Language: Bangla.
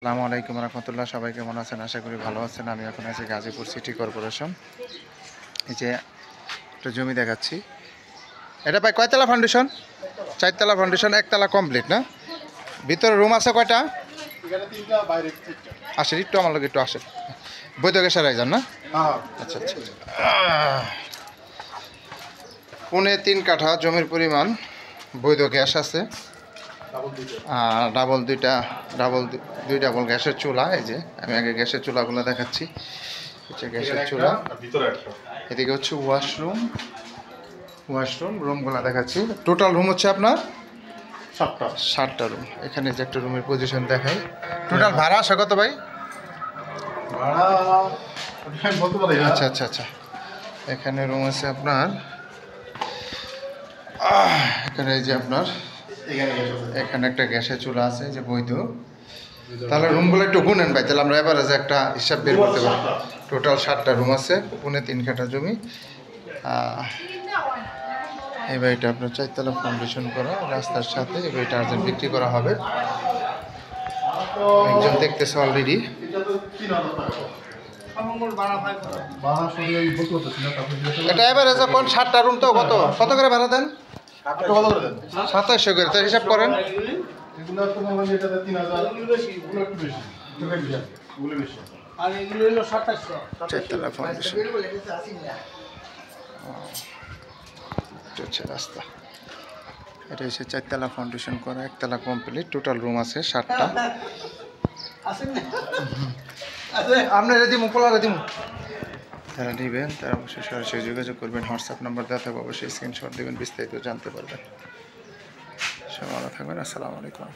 আসসালামু আলাইকুম রহমতুল্লাহ। সবাই কেমন আছেন? আশা করি ভালো আছেন। আমি এখন আছি গাজীপুর সিটি কর্পোরেশন। এই যে একটা জমি দেখাচ্ছি। এটা ভাই কয়তলা ফাউন্ডেশন? 4তলা ফাউন্ডেশন, 1তলা কমপ্লিট না? ভিতরে রুম আছে কয়টা? আসেন একটু আমার লোক একটু আসেন। বৈধ গ্যাসের রাইজান না? আচ্ছা আচ্ছা। 3.5 কাঠা জমির পরিমাণ বৈধ গ্যাস আছে। আর দুই ডাবল গ্যাসের চুলা। এই যে আমি আগে গ্যাসের চুলাগুলো দেখাচ্ছি। হচ্ছে গ্যাসের চুলা, এদিকে হচ্ছে ওয়াশরুম রুমগুলো দেখাচ্ছি। টোটাল রুম হচ্ছে আপনার 7টা রুম। এখানে যে একটা রুমের পজিশন দেখাই। টোটাল ভাড়া আসা কত ভাই? আচ্ছা আচ্ছা আচ্ছা। এখানে রুম আছে আপনার, এখানে এই যে আপনার এখানে একটা গ্যাসের চুলা আছে যে বৈধ। তাহলে রুমগুলো একটু গুনেন ভাই, তাহলে আমরা এভারেজে একটা হিসাব বের করতে পারি। টোটাল 7টা রুম আছে, 3.5 কাঠা জমি। এই বাড়িটা আপনার 4তলা ফাউন্ডেশন করা, রাস্তার সাথে। এই বাড়িটা আর্জেন্ট বিক্রি করা হবে। একজন দেখতেছে অলরেডি। এটা এভারেজে কোন 7টা রুম তো কত করে ভাড়া দেন? 2700 করে। তার হিসাব করেন। চারতলা ফাউন্ডেশন হচ্ছে রাস্তা। এটা হচ্ছে 4তলা ফাউন্ডেশন করা, 1তলা কমপ্লিট। টোটাল রুম আছে 7টা। আপনি রেডি মুখলা রেডি মুখ যারা নেবেন তারা অবশ্যই সরাসরি যোগাযোগ করবেন। হোয়াটসঅ্যাপ নাম্বার দেওয়া থাকবে, অবশ্যই স্ক্রিনশট দেবেন, বিস্তারিত জানতে পারবেন। সব ভালো থাকবেন। আসসালামু আলাইকুম।